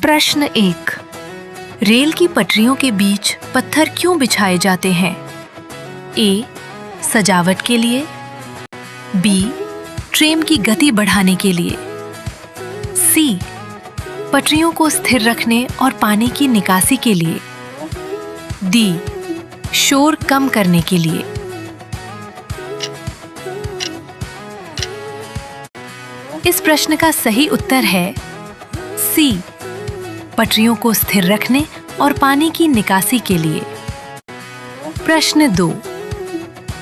प्रश्न 1। रेल की पटरियों के बीच पत्थर क्यों बिछाए जाते हैं? ए. सजावट के लिए, बी. ट्रेन की गति बढ़ाने के लिए, सी. पटरियों को स्थिर रखने और पानी की निकासी के लिए, डी. शोर कम करने के लिए। इस प्रश्न का सही उत्तर है सी. पटरियों को स्थिर रखने और पानी की निकासी के लिए। प्रश्न 2।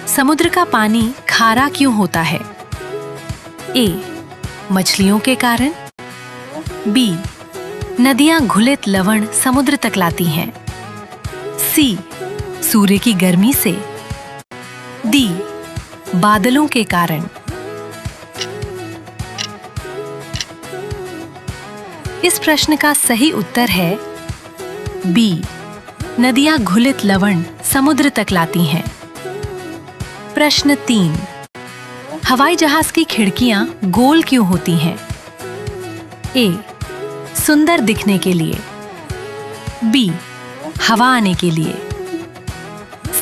समुद्र का पानी खारा क्यों होता है? ए. मछलियों के कारण, बी. नदियां घुलित लवण समुद्र तक लाती हैं, सी. सूर्य की गर्मी से, डी. बादलों के कारण। इस प्रश्न का सही उत्तर है बी. नदियां घुलित लवण समुद्र तक लाती हैं। प्रश्न 3। हवाई जहाज की खिड़कियां गोल क्यों होती हैं? ए. सुंदर दिखने के लिए, बी. हवा आने के लिए,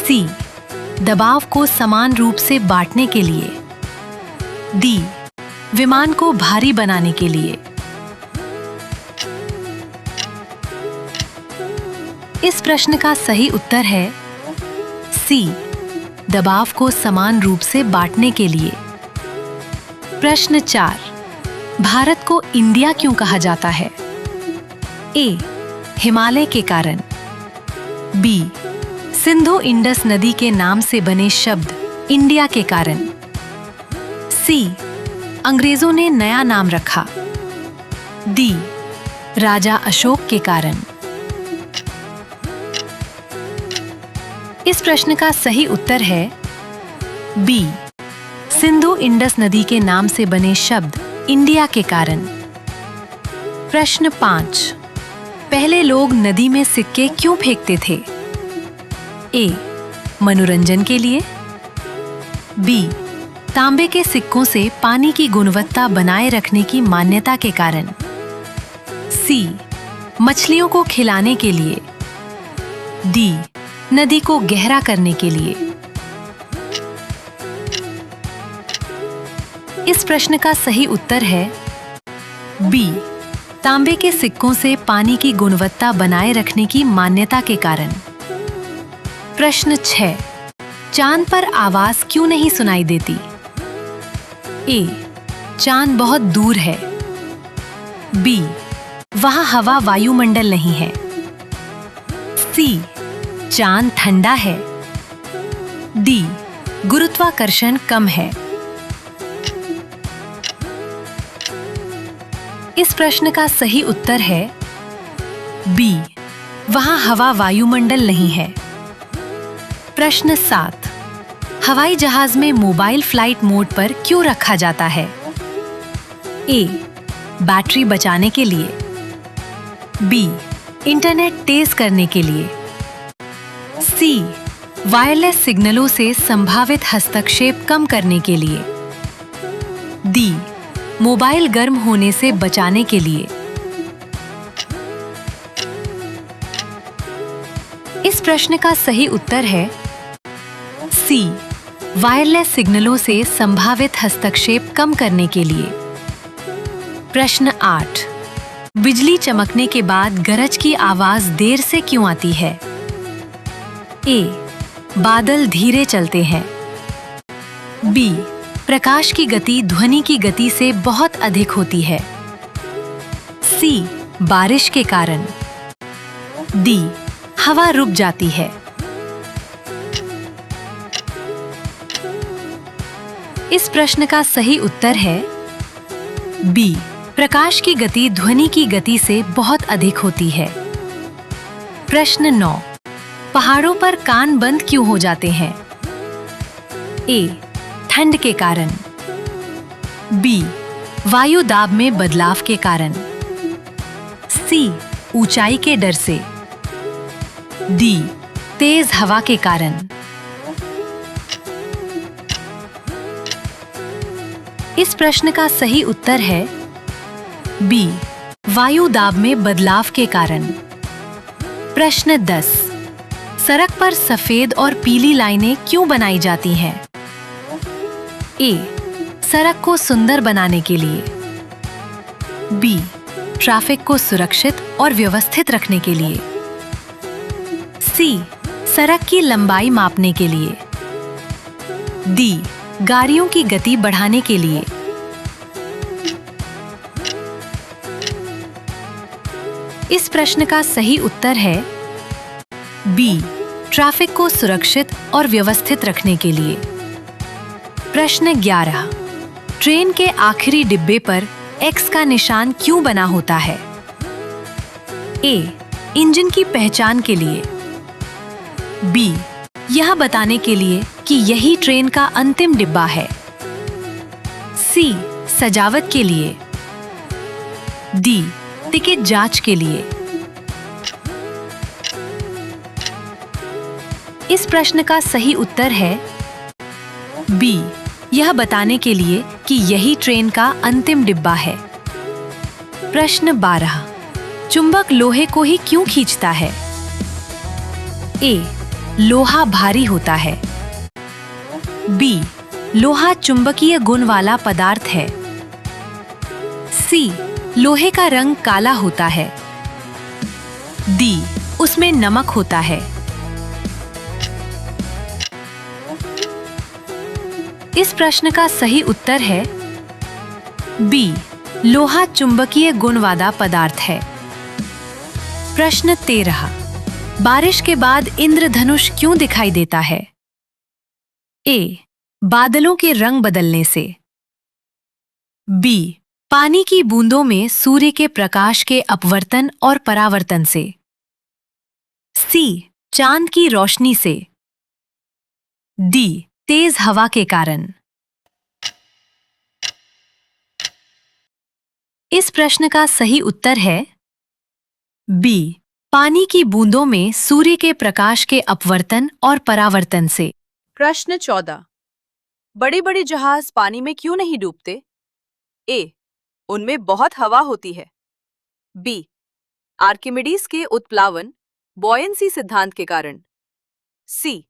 सी. दबाव को समान रूप से बांटने के लिए, डी. विमान को भारी बनाने के लिए। इस प्रश्न का सही उत्तर है सी. दबाव को समान रूप से बांटने के लिए। प्रश्न 4। भारत को इंडिया क्यों कहा जाता है? ए. हिमालय के कारण, बी. सिंधु इंडस नदी के नाम से बने शब्द इंडिया के कारण, सी. अंग्रेजों ने नया नाम रखा, डी. राजा अशोक के कारण। इस प्रश्न का सही उत्तर है बी. सिंधु इंडस नदी के नाम से बने शब्द इंडिया के कारण। प्रश्न 5। पहले लोग नदी में सिक्के क्यों फेंकते थे? ए. मनोरंजन के लिए, बी. तांबे के सिक्कों से पानी की गुणवत्ता बनाए रखने की मान्यता के कारण, सी. मछलियों को खिलाने के लिए, डी. नदी को गहरा करने के लिए। इस प्रश्न का सही उत्तर है बी. तांबे के सिक्कों से पानी की गुणवत्ता बनाए रखने की मान्यता के कारण। प्रश्न 6। चांद पर आवाज क्यों नहीं सुनाई देती? ए. चांद बहुत दूर है, बी. वहां हवा वायुमंडल नहीं है, सी. चांद ठंडा है, डी. गुरुत्वाकर्षण कम है। इस प्रश्न का सही उत्तर है बी. वहां हवा वायुमंडल नहीं है। प्रश्न 7। हवाई जहाज में मोबाइल फ्लाइट मोड पर क्यों रखा जाता है? ए. बैटरी बचाने के लिए, बी. इंटरनेट तेज करने के लिए, सी. वायरलेस सिग्नलों से संभावित हस्तक्षेप कम करने के लिए, डी. मोबाइल गर्म होने से बचाने के लिए। इस प्रश्न का सही उत्तर है सी. वायरलेस सिग्नलों से संभावित हस्तक्षेप कम करने के लिए। प्रश्न 8। बिजली चमकने के बाद गरज की आवाज देर से क्यों आती है? ए. बादल धीरे चलते हैं, बी. प्रकाश की गति ध्वनि की गति से बहुत अधिक होती है, सी. बारिश के कारण, डी. हवा रुक जाती है। इस प्रश्न का सही उत्तर है बी. प्रकाश की गति ध्वनि की गति से बहुत अधिक होती है। प्रश्न 9। पहाड़ों पर कान बंद क्यों हो जाते हैं? ए. ठंड के कारण, बी. वायु दाब में बदलाव के कारण, सी. ऊंचाई के डर से, डी. तेज हवा के कारण। इस प्रश्न का सही उत्तर है बी. वायु दाब में बदलाव के कारण। प्रश्न 10, सड़क पर सफेद और पीली लाइनें क्यों बनाई जाती हैं? ए, सड़क को सुंदर बनाने के लिए। बी, ट्रैफिक को सुरक्षित और व्यवस्थित रखने के लिए। सी, सड़क की लंबाई मापने के लिए। डी, गाड़ियों की गति बढ़ाने के लिए। इस प्रश्न का सही उत्तर है बी, ट्रैफिक को सुरक्षित और व्यवस्थित रखने के लिए। प्रश्न 11, ट्रेन के आखिरी डिब्बे पर एक्स का निशान क्यों बना होता है? ए, इंजन की पहचान के लिए। बी, यह बताने के लिए कि यही ट्रेन का अंतिम डिब्बा है। सी, सजावट के लिए। डी, टिकट जांच के लिए। इस प्रश्न का सही उत्तर है बी, यह बताने के लिए कि यही ट्रेन का अंतिम डिब्बा है। प्रश्न 12, चुंबक लोहे को ही क्यों खींचता है? ए, लोहा भारी होता है। बी, लोहा चुंबकीय गुण वाला पदार्थ है। सी, लोहे का रंग काला होता है। डी, उसमें नमक होता है। इस प्रश्न का सही उत्तर है बी, लोहा चुंबकीय गुण वाला पदार्थ है। प्रश्न 13, बारिश के बाद इंद्रधनुष क्यों दिखाई देता है? ए, बादलों के रंग बदलने से। बी, पानी की बूंदों में सूर्य के प्रकाश के अपवर्तन और परावर्तन से। सी, चांद की रोशनी से। डी, तेज हवा के कारण। इस प्रश्न का सही उत्तर है बी, पानी की बूंदों में सूर्य के प्रकाश के अपवर्तन और परावर्तन से। प्रश्न 14, बड़े बड़े जहाज पानी में क्यों नहीं डूबते? ए, उनमें बहुत हवा होती है। बी, आर्किमिडीज के उत्प्लावन बॉयंसी सिद्धांत के कारण। सी,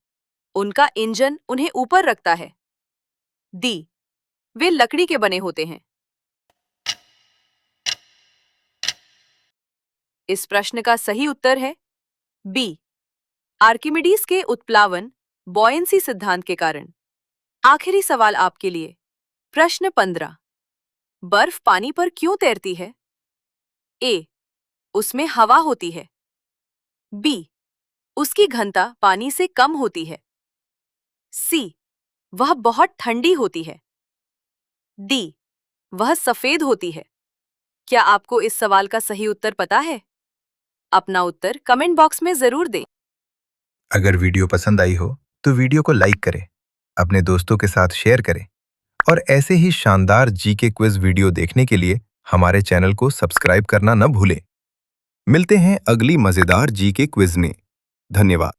उनका इंजन उन्हें ऊपर रखता है। डी, वे लकड़ी के बने होते हैं। इस प्रश्न का सही उत्तर है बी, आर्किमिडीज के उत्प्लावन बॉयंसी सिद्धांत के कारण। आखिरी सवाल आपके लिए। प्रश्न 15, बर्फ पानी पर क्यों तैरती है? ए, उसमें हवा होती है। बी, उसकी घनता पानी से कम होती है। सी, वह बहुत ठंडी होती है। डी, वह सफेद होती है। क्या आपको इस सवाल का सही उत्तर पता है? अपना उत्तर कमेंट बॉक्स में जरूर दें। अगर वीडियो पसंद आई हो तो वीडियो को लाइक करें, अपने दोस्तों के साथ शेयर करें और ऐसे ही शानदार जीके क्विज वीडियो देखने के लिए हमारे चैनल को सब्सक्राइब करना न भूलें। मिलते हैं अगली मजेदार जीके क्विज में। धन्यवाद।